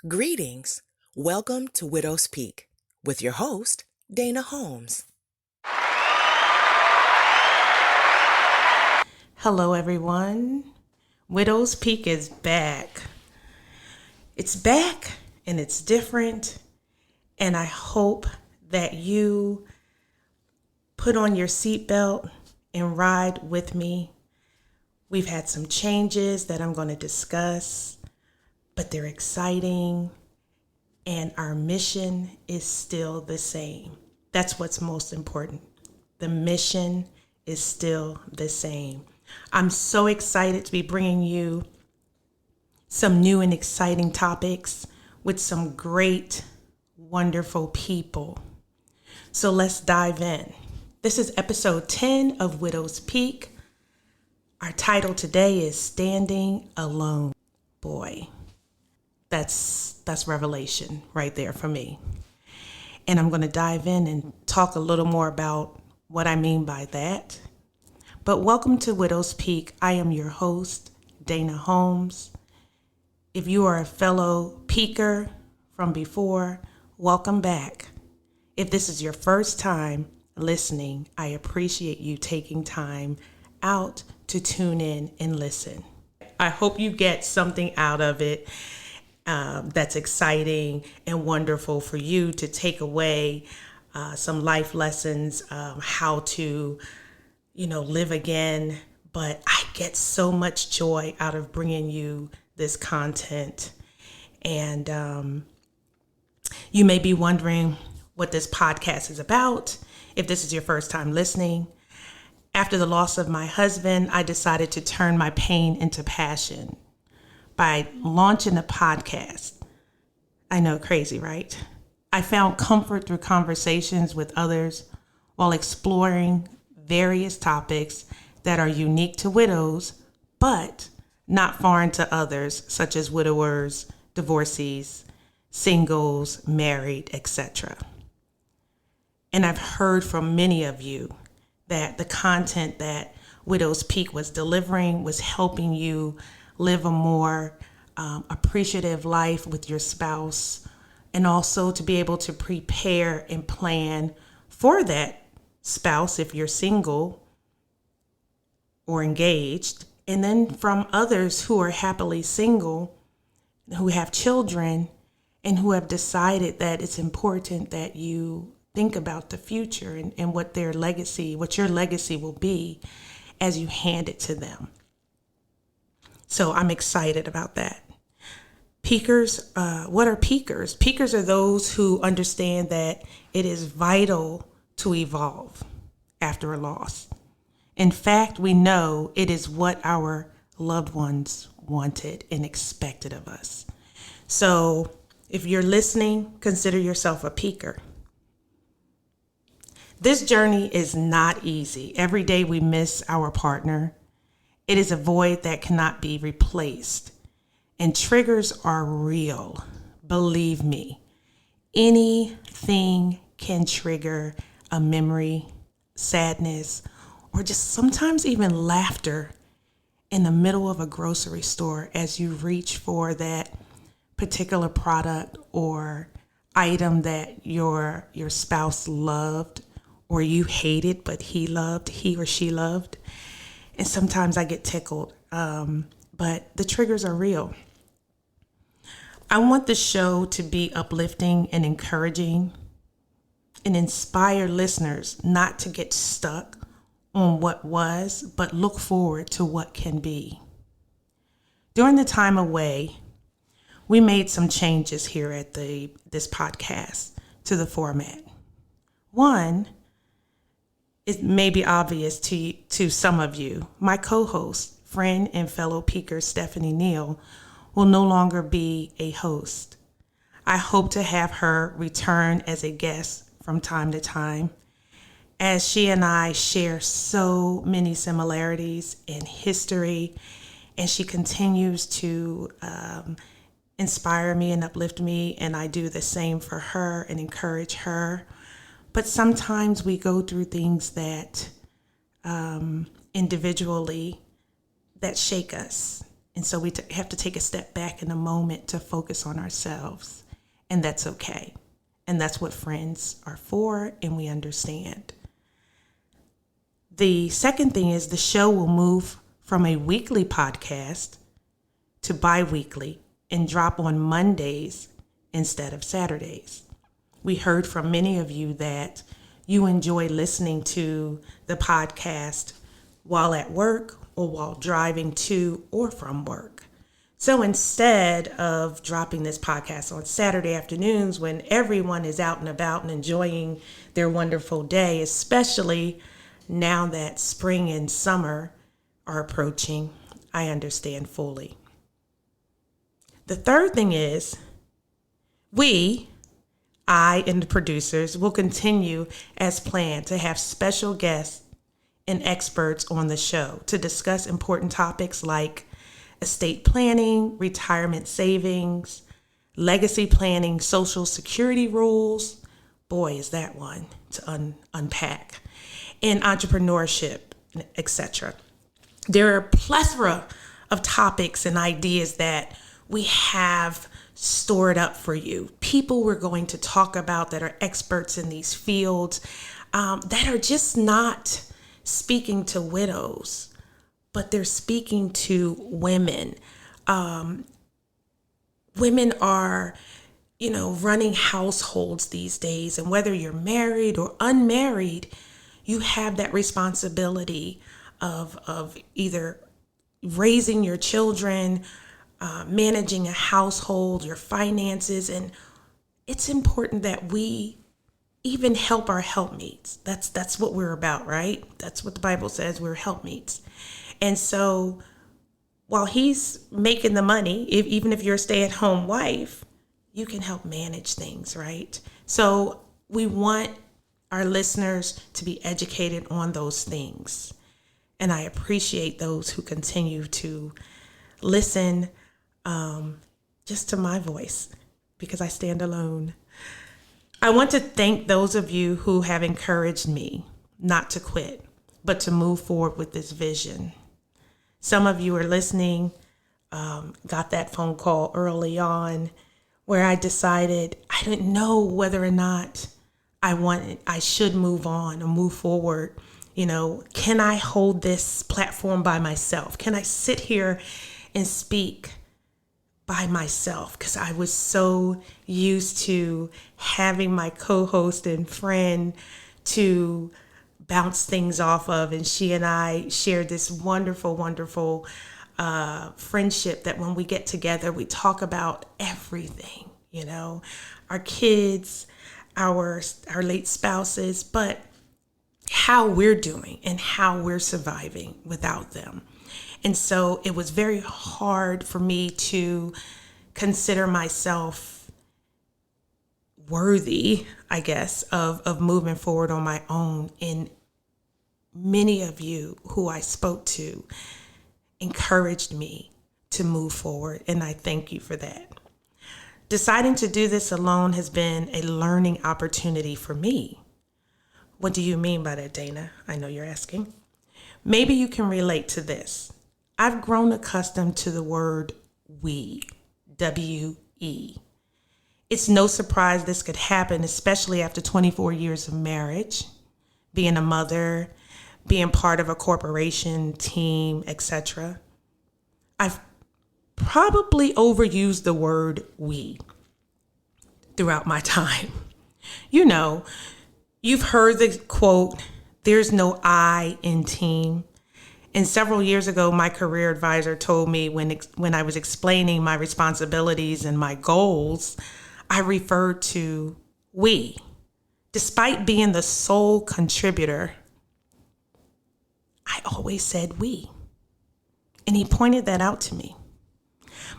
Greetings. Welcome to Widow's Peak with your host, Dana Holmes. Hello, everyone. Widow's Peak is back. It's back and it's different. And I hope that you put on your seatbelt and ride with me. We've had some changes that I'm going to discuss, but they're exciting. And our mission is still the same. That's what's most important. The mission is still the same. I'm so excited to be bringing you some new and exciting topics with some great, wonderful people. So let's dive in. This is episode 10 of Widow's Peak. Our title today is Standing Alone. Boy, that's revelation right there for me. And I'm going to dive in and talk a little more about what I mean by that. But welcome to Widow's Peak. I am your host, Dana Holmes. If you are a fellow peaker from before, welcome back. If this is your first time listening, I appreciate you taking time out to tune in and listen. I hope you get something out of it that's exciting and wonderful for you to take away some life lessons, how to, live again. But I get so much joy out of bringing you this content. And you may be wondering what this podcast is about. If this is your first time listening, after the loss of my husband, I decided to turn my pain into passion by launching a podcast. I know, crazy, right? I found comfort through conversations with others while exploring various topics that are unique to widows, but not foreign to others, such as widowers, divorcees, singles, married, etc. And I've heard from many of you that the content that Widow's Peak was delivering was helping you live a more appreciative life with your spouse, and also to be able to prepare and plan for that spouse if you're single or engaged. And then from others who are happily single, who have children, and who have decided that it's important that you think about the future and what your legacy will be as you hand it to them. So I'm excited about that. Peakers, what are peakers? Peakers are those who understand that it is vital to evolve after a loss. In fact, we know it is what our loved ones wanted and expected of us. So if you're listening, consider yourself a peaker. This journey is not easy. Every day we miss our partner. It is a void that cannot be replaced. And triggers are real. Believe me, anything can trigger a memory, sadness, or just sometimes even laughter in the middle of a grocery store as you reach for that particular product or item that your spouse loved or you hated, but he or she loved. And sometimes I get tickled, but the triggers are real. I want the show to be uplifting and encouraging and inspire listeners not to get stuck on what was, but look forward to what can be. During the time away, we made some changes here at this podcast to the format. One, it may be obvious to some of you. My co-host, friend and fellow peaker Stephanie Neal, will no longer be a host. I hope to have her return as a guest from time to time, as she and I share so many similarities in history and she continues to inspire me and uplift me, and I do the same for her and encourage her. But sometimes we go through things that individually that shake us. And so we have to take a step back in a moment to focus on ourselves. And that's okay. And that's what friends are for, and we understand. The second thing is the show will move from a weekly podcast to bi-weekly and drop on Mondays instead of Saturdays. We heard from many of you that you enjoy listening to the podcast while at work or while driving to or from work. So instead of dropping this podcast on Saturday afternoons when everyone is out and about and enjoying their wonderful day, especially now that spring and summer are approaching, I understand fully. The third thing is I and the producers will continue as planned to have special guests and experts on the show to discuss important topics like estate planning, retirement savings, legacy planning, Social Security rules. Boy, is that one to unpack. And entrepreneurship, etc. There are a plethora of topics and ideas that we have stored up for you. People we're going to talk about that are experts in these fields that are just not speaking to widows, but they're speaking to women. Women are, running households these days. And whether you're married or unmarried, you have that responsibility of either raising your children, managing a household, your finances. And it's important that we even help our helpmeets. That's what we're about, right? That's what the Bible says. We're helpmeets. And so while he's making the money, even if you're a stay-at-home wife, you can help manage things, right? So we want our listeners to be educated on those things. And I appreciate those who continue to listen just to my voice, because I stand alone. I want to thank those of you who have encouraged me not to quit, but to move forward with this vision. Some of you are listening, got that phone call early on where I decided I didn't know whether or not I should move on or move forward. Can I hold this platform by myself? Can I sit here and speak by myself? Because I was so used to having my co-host and friend to bounce things off of. And she and I shared this wonderful, wonderful friendship that when we get together, we talk about everything, our kids, our late spouses, but how we're doing and how we're surviving without them. And so it was very hard for me to consider myself worthy, I guess, of moving forward on my own. And many of you who I spoke to encouraged me to move forward, and I thank you for that. Deciding to do this alone has been a learning opportunity for me. What do you mean by that, Dana? I know you're asking. Maybe you can relate to this. I've grown accustomed to the word we, W-E. It's no surprise this could happen, especially after 24 years of marriage, being a mother, being part of a corporation, team, etc. I've probably overused the word we throughout my time. You've heard the quote, "There's no I in team." And several years ago, my career advisor told me when I was explaining my responsibilities and my goals, I referred to we. Despite being the sole contributor, I always said we. And he pointed that out to me.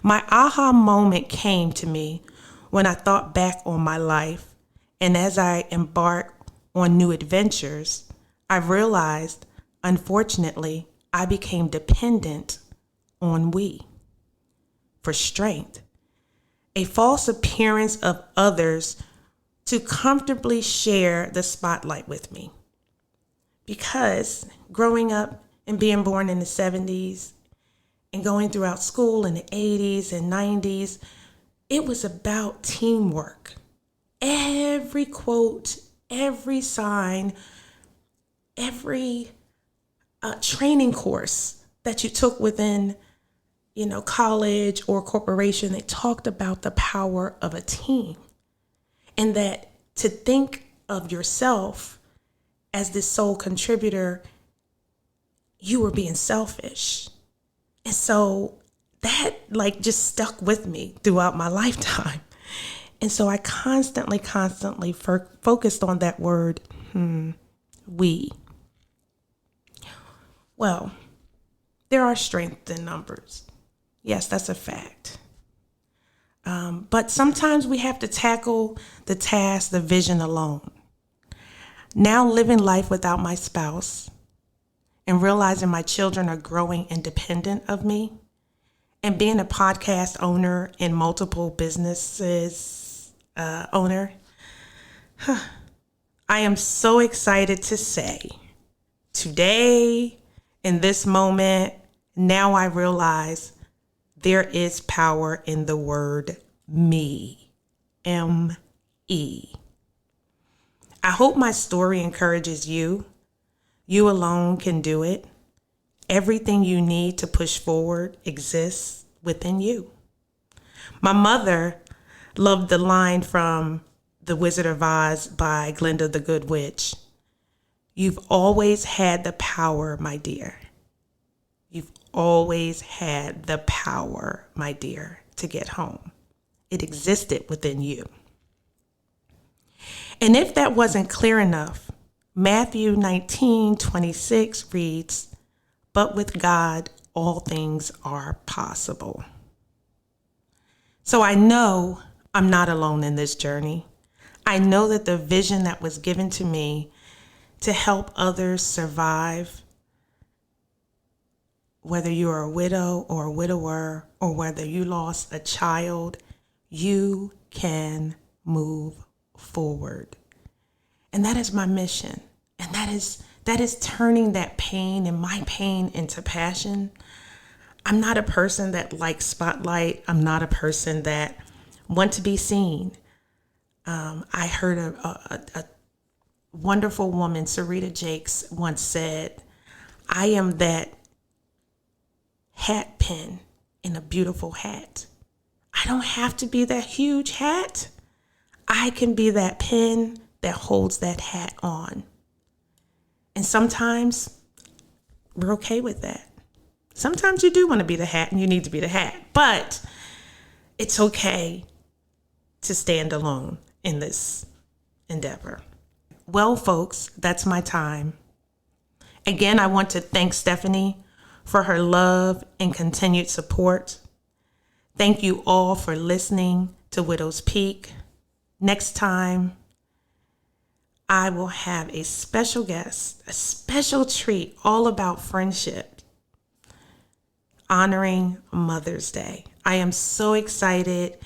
My aha moment came to me when I thought back on my life, and as I embarked on new adventures, I realized, unfortunately, I became dependent on we for strength, a false appearance of others to comfortably share the spotlight with me. Because growing up and being born in the 70s and going throughout school in the 80s and 90s, it was about teamwork. Every quote, every sign, every training course that you took within, college or corporation, they talked about the power of a team. And that to think of yourself as this sole contributor, you were being selfish. And so that just stuck with me throughout my lifetime. And so I constantly focused on that word, we. Well, there are strengths in numbers. Yes, that's a fact. But sometimes we have to tackle the task, the vision alone. Now living life without my spouse and realizing my children are growing independent of me, and being a podcast owner and multiple businesses owner, I am so excited to say today, in this moment, now I realize there is power in the word me, M-E. I hope my story encourages you. You alone can do it. Everything you need to push forward exists within you. My mother loved the line from The Wizard of Oz by Glinda the Good Witch. You've always had the power, my dear. You've always had the power, my dear, to get home. It existed within you. And if that wasn't clear enough, Matthew 19:26 reads, "But with God, all things are possible." So I know I'm not alone in this journey. I know that the vision that was given to me to help others survive, whether you're a widow or a widower, or whether you lost a child, you can move forward. And that is my mission. And that is turning that pain and my pain into passion. I'm not a person that likes spotlight. I'm not a person that wants to be seen. I heard a wonderful woman, Sarita Jakes, once said, "I am that hat pin in a beautiful hat." I don't have to be that huge hat. I can be that pin that holds that hat on. And sometimes we're okay with that. Sometimes you do want to be the hat and you need to be the hat, but it's okay to stand alone in this endeavor. Well, folks, that's my time. Again, I want to thank Stephanie for her love and continued support. Thank you all for listening to Widow's Peak. Next time, I will have a special guest, a special treat all about friendship, honoring Mother's Day. I am so excited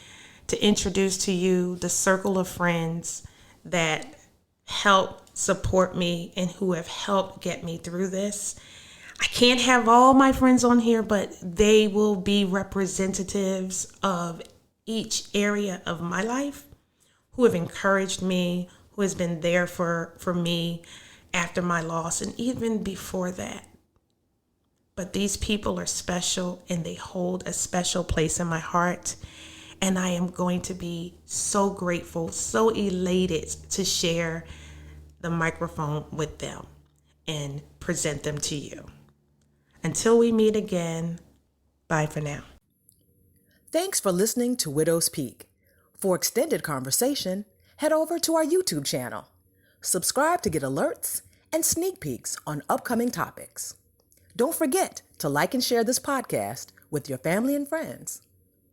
to introduce to you the circle of friends that help support me and who have helped get me through this. I can't have all my friends on here, but they will be representatives of each area of my life who have encouraged me, who has been there for me after my loss and even before that. But these people are special and they hold a special place in my heart. And I am going to be so grateful, so elated to share the microphone with them and present them to you. Until we meet again, bye for now. Thanks for listening to Widow's Peak. For extended conversation, head over to our YouTube channel. Subscribe to get alerts and sneak peeks on upcoming topics. Don't forget to like and share this podcast with your family and friends.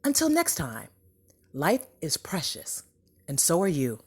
Until next time, life is precious, and so are you.